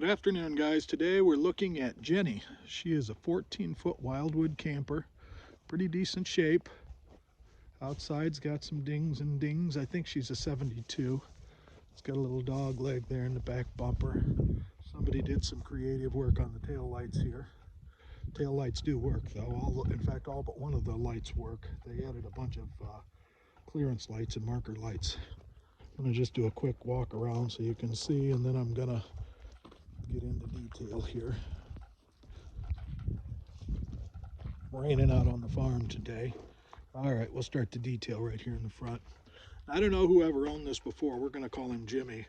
Good afternoon, guys. Today we're looking at Jenny. She is a 14-foot wildwood camper, pretty decent shape. Outside's got some dings and dings. I think she's a 72. It's got a little dog leg there in the back bumper. Somebody did some creative work on the tail lights here. Tail lights do work though. In fact, all but one of the lights work. They added a bunch of clearance lights and marker lights. I'm gonna just do a quick walk around so you can see, and then I'm gonna get into detail here. Raining out on the farm today. All right, we'll start the detail right here in the front. I don't know whoever owned this before. We're going to call him Jimmy.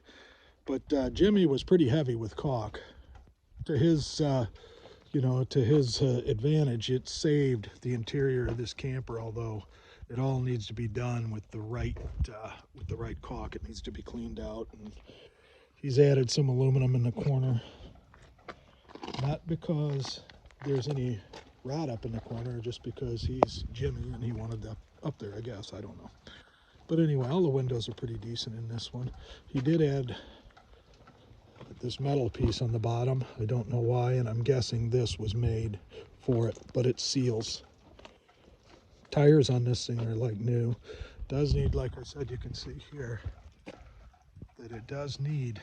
But Jimmy was pretty heavy with caulk. To his, advantage, it saved the interior of this camper. Although it all needs to be done with the right caulk. It needs to be cleaned out. And he's added some aluminum in the corner. Not because there's any rot up in the corner, just because he's Jimmy and he wanted that up there, I guess. I don't know. But anyway, all the windows are pretty decent in this one. He did add this metal piece on the bottom. I don't know why, and I'm guessing this was made for it, but it seals. Tires on this thing are like new. Does need, like I said, you can see here that it does need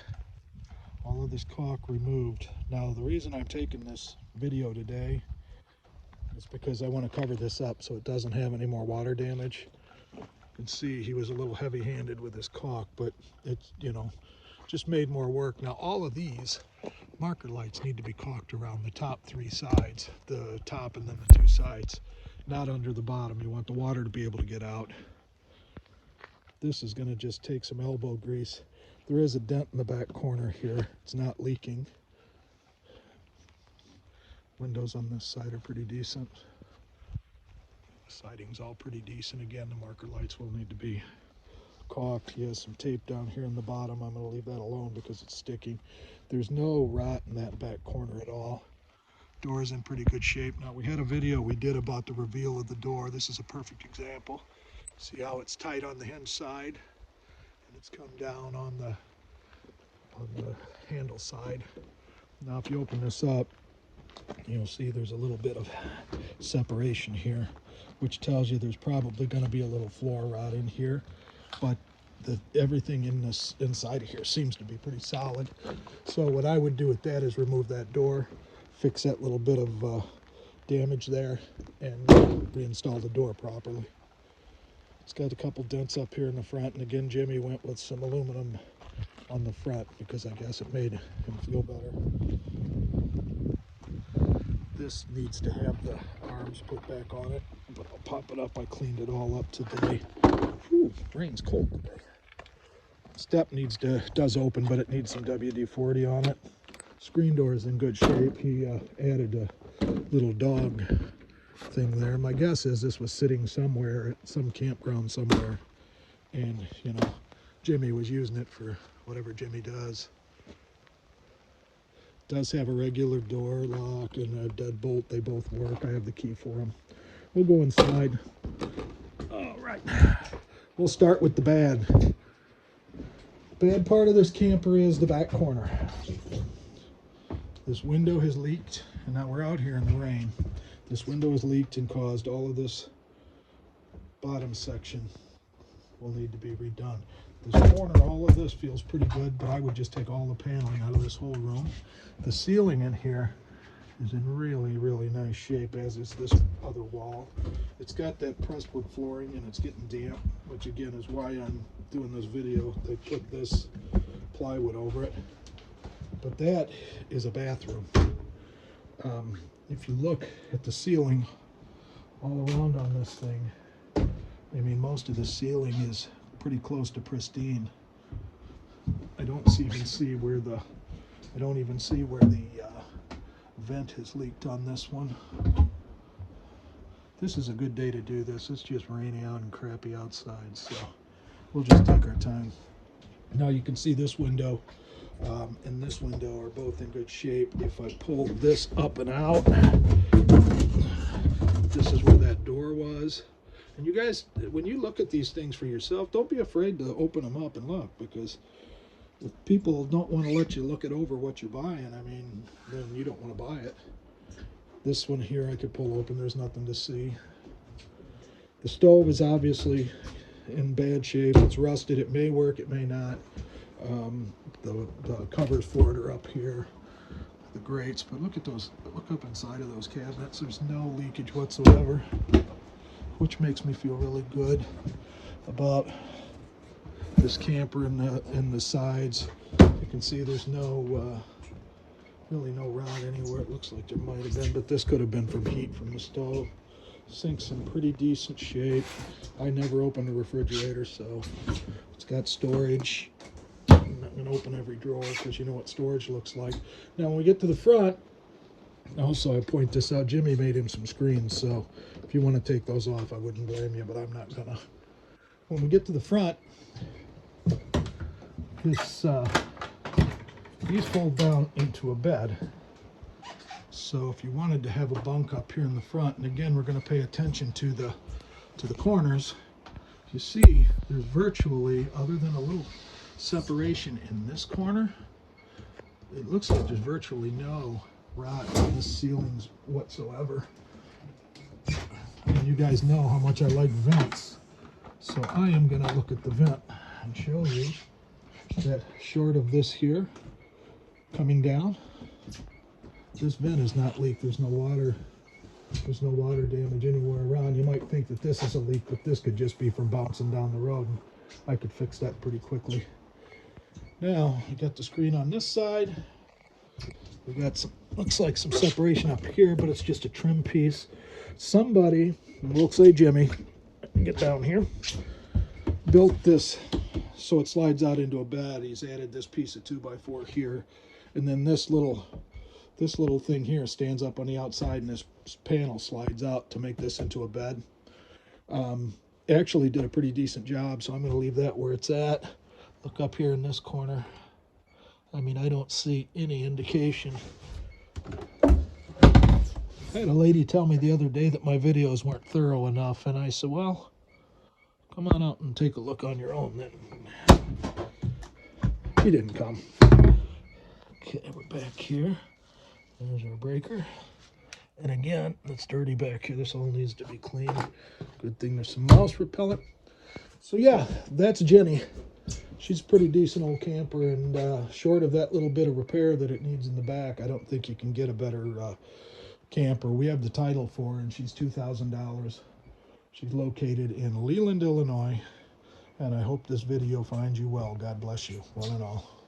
all of this caulk removed. Now, the reason I'm taking this video today is because I want to cover this up so it doesn't have any more water damage. You can see he was a little heavy-handed with his caulk, but it's, just made more work. Now, all of these marker lights need to be caulked around the top three sides, the top and then the two sides, not under the bottom. You want the water to be able to get out. This is going to just take some elbow grease. There is a dent in the back corner here. It's not leaking. Windows on this side are pretty decent. Siding's all pretty decent. Again, the marker lights will need to be caulked. He has some tape down here in the bottom. I'm going to leave that alone because it's sticking. There's no rot in that back corner at all. Door's in pretty good shape. Now, we had a video we did about the reveal of the door. This is a perfect example. See how it's tight on the hinge side, and it's come down on the handle side. Now, if you open this up, you'll see there's a little bit of separation here, which tells you there's probably going to be a little floor rot in here, but everything in this inside of here seems to be pretty solid. So what I would do with that is remove that door, fix that little bit of damage there, and reinstall the door properly. It's got a couple dents up here in the front, and again, Jimmy went with some aluminum on the front because I guess it made him feel better. This needs to have the arms put back on it, but I'll pop it up. I cleaned it all up today. Whew, rain's cold today. Step does open, but it needs some WD-40 on it. Screen door is in good shape. He added a little dog thing there. My guess is this was sitting somewhere at some campground somewhere, and Jimmy was using it for whatever Jimmy does. Does have a regular door lock and a deadbolt. They both work. I have the key for them. We'll go inside. All right. We'll start with the bad. Bad part of this camper is the back corner. This window has leaked, and now we're out here in the rain. This window has leaked and caused all of this bottom section will need to be redone. This corner, all of this feels pretty good, but I would just take all the paneling out of this whole room. The ceiling in here is in really, really nice shape, as is this other wall. It's got that pressed wood flooring and it's getting damp, which again is why I'm doing this video. They put this plywood over it. But that is a bathroom. If you look at the ceiling all around on this thing, I mean, most of the ceiling is pretty close to pristine. I don't even see where the vent has leaked on this one. This is a good day to do this. It's just rainy out and crappy outside, so we'll just take our time. Now you can see this window and this window are both in good shape. If I pull this up and out, this is where that door was. And you guys, when you look at these things for yourself, don't be afraid to open them up and look, because if people don't want to let you look it over what you're buying, I mean, then you don't want to buy it. This one here I could pull open, there's nothing to see. The stove is obviously in bad shape. It's rusted. It may work, it may not. The covers for it are up here, the grates, but look at those, look up inside of those cabinets. There's no leakage whatsoever, which makes me feel really good about this camper in the sides. You can see there's no really no rot anywhere. It looks like there might have been, but this could have been from heat from the stove. Sink's in pretty decent shape. I never opened the refrigerator, so it's got storage. I'm not going to open every drawer because you know what storage looks like. Now when we get to the front, also I point this out, Jimmy made him some screens, so if you want to take those off, I wouldn't blame you, but I'm not gonna. When we get to the front, these fold down into a bed. So if you wanted to have a bunk up here in the front, and again we're going to pay attention to the corners, you see there's virtually, other than a little separation in this corner, it looks like there's virtually no rot in this ceilings whatsoever. And you guys know how much I like vents, so I am going to look at the vent and show you that short of this here coming down, this vent is not leaked. There's no water damage anywhere around. You might think that this is a leak, but this could just be from bouncing down the road, and I could fix that pretty quickly. Now you got the screen on this side. We got some, looks like some separation up here, but it's just a trim piece. Somebody, we'll say Jimmy, get down here, built this so it slides out into a bed. He's added this piece of 2x4 here, and then this little thing here stands up on the outside, and this panel slides out to make this into a bed. Actually did a pretty decent job, so I'm going to leave that where it's at. Look up here in this corner. I mean, I don't see any indication. I had a lady tell me the other day that my videos weren't thorough enough, and I said, well, come on out and take a look on your own then. She didn't come. Okay, we're back here. There's our breaker. And again, it's dirty back here. This all needs to be cleaned. Good thing there's some mouse repellent. So yeah, that's Jenny. She's a pretty decent old camper, and short of that little bit of repair that it needs in the back, I don't think you can get a better camper. We have the title for her, and she's $2,000. She's located in Leland, Illinois, and I hope this video finds you well. God bless you, one and all.